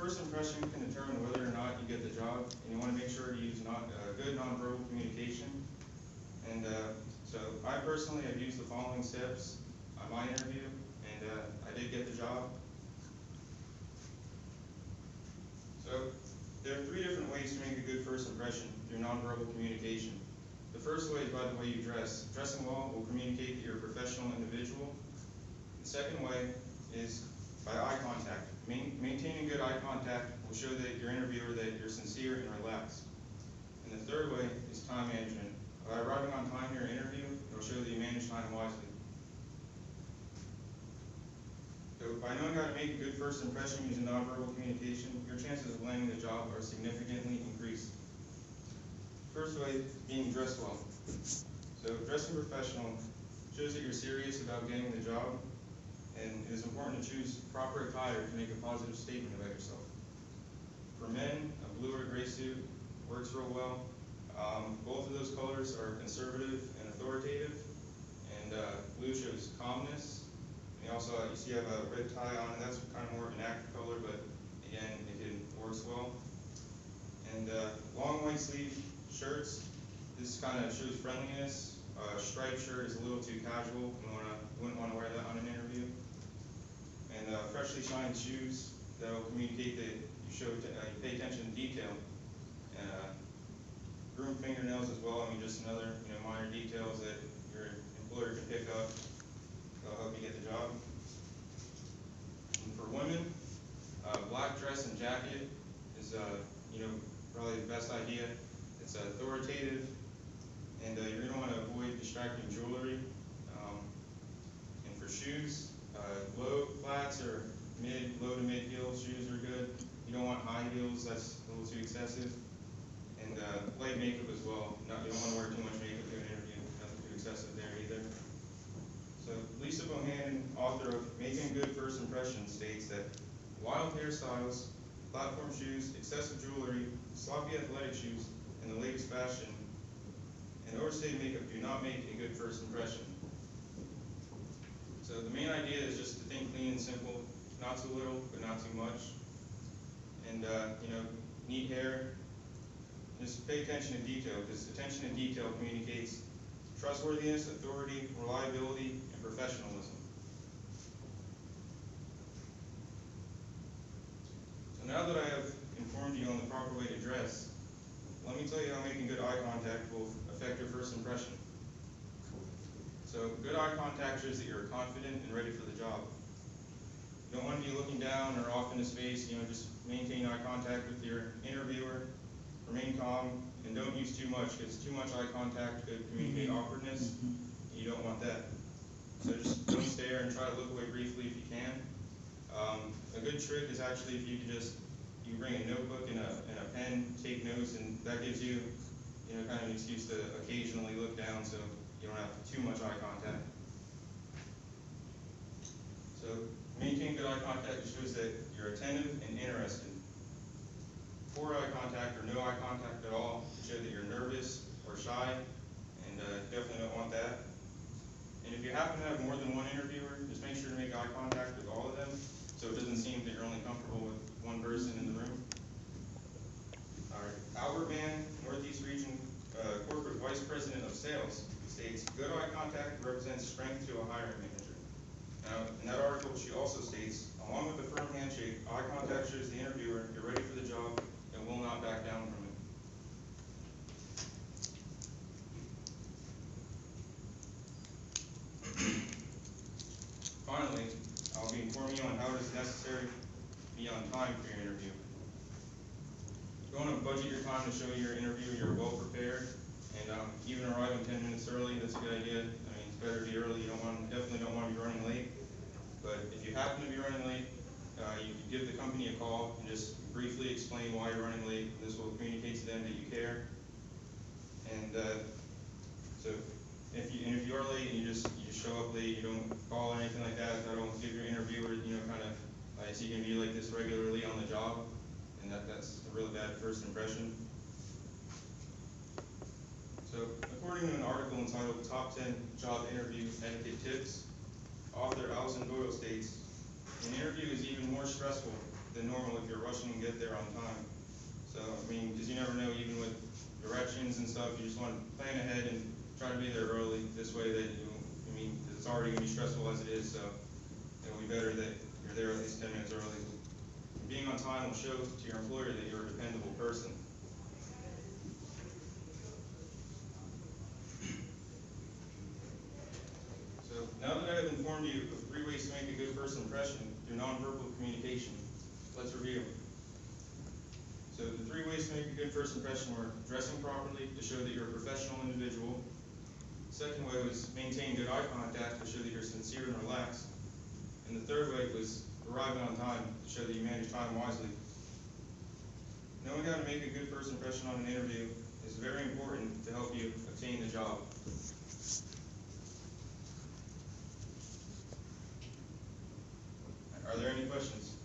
first impression can determine whether or not you get the job, and you want to make sure to use good nonverbal communication. And so I personally have used the following steps on my interview, and I did get the job. So there are 3 different ways to make a good first impression through nonverbal communication. The first way is by the way you dress. Dressing well will communicate that you're a professional individual. The second way is by eye contact. Maintaining good eye contact will show that your interviewer that you're sincere and relaxed. And the third way is time management. By arriving on time to your interview, it will show that you manage time wisely. So by knowing how to make a good first impression using nonverbal communication, your chances of landing the job are significantly increased. First way, being dressed well. So dressing professional shows that you're serious about getting the job, and it is important to choose proper attire to make a positive statement about yourself. For men, a blue or gray suit works real well. Both of those colors are conservative and authoritative, and blue shows calmness. And also, you see I have a red tie on, and that's kind of more of an active color, but again, it works well. And long white sleeve shirts, this kind of shows friendliness. A striped shirt is a little too casual. You wouldn't want to wear that on an interview. And freshly shined shoes that will communicate that you pay attention to detail. Groomed fingernails as well. I mean, just another minor details that your employer can pick up. That'll help you get the job. And for women, black dress and jacket is probably the best idea. It's authoritative, and you're going to want to avoid distracting jewelry. And for shoes, low flats or low to mid heel shoes are good. You don't want high heels; that's a little too excessive. And light makeup as well. You don't want to wear too much makeup to an interview. Nothing too excessive there either. So Lisa Bohannon, author of Making a Good First Impression, states that wild hairstyles, platform shoes, excessive jewelry, sloppy athletic shoes, and the latest fashion, and overstated makeup do not make a good first impression. So the main idea is just to think clean and simple, not too little, but not too much. And neat hair. Just pay attention to detail, because attention to detail communicates trustworthiness, authority, reliability, and professionalism. So now that I have informed you on the proper way to dress, let me tell you how making good eye contact will affect your first impression. So good eye contact shows that you're confident and ready for the job. You don't want to be looking down or off in his face. Just maintain eye contact with your interviewer. Remain calm, and don't use too much, because too much eye contact could communicate awkwardness. You don't want that. So just don't stare and try to look away briefly if you can. A good trick is actually if you can you bring a notebook and a pen, take notes, and that gives you kind of an excuse to occasionally look down so you don't have too much eye contact. So maintaining good eye contact shows that you're attentive and interested. Poor eye contact or no eye contact at all show that you're nervous or shy, and definitely don't want that. And if you happen to have more than one interviewer, just make sure to make eye contact with all of them, so it doesn't seem that you're only comfortable with one person in the room. All right, Albert Mann, Northeast Region Corporate Vice President of Sales, states, good eye contact represents strength to a hiring manager. Now, in that article, she also states, along with the firm handshake, eye contact shows the interviewer you're ready for the job and will not back down from it. Finally, I'll be informing you on how it is necessary to be on time for your interview. You want to budget your time to show your interview you're well prepared, and even arriving 10 minutes early, that's a good idea. I mean, it's better to be early. Definitely don't want to be running late. But if you happen to be running late, you can give the company a call and just briefly explain why you're running late. This will communicate to them that you care. And so if you are late and you just show up late, you don't call or anything like that, that'll give your interviewer, kind of, is he going to be like this regularly on the job? And that's a really bad first impression. So according to an article entitled Top 10 Job Interview Etiquette Tips, author Alison Doyle states, an interview is even more stressful than normal if you're rushing and get there on time. So, I mean, because you never know, even with directions and stuff, you just want to plan ahead and try to be there early. This way that you, I mean, 'cause it's already going to be stressful as it is, so it'll be better that you're there at least 10 minutes early. Being on time will show to your employer that you're a dependable person. So now that I have informed you of 3 ways to make a good first impression through nonverbal communication, let's review. So the 3 ways to make a good first impression were dressing properly to show that you're a professional individual. Second way was maintain good eye contact to show that you're sincere and relaxed. And the third way was arriving on time to show that you manage time wisely. Knowing how to make a good first impression on an interview is very important to help you obtain the job. Are there any questions?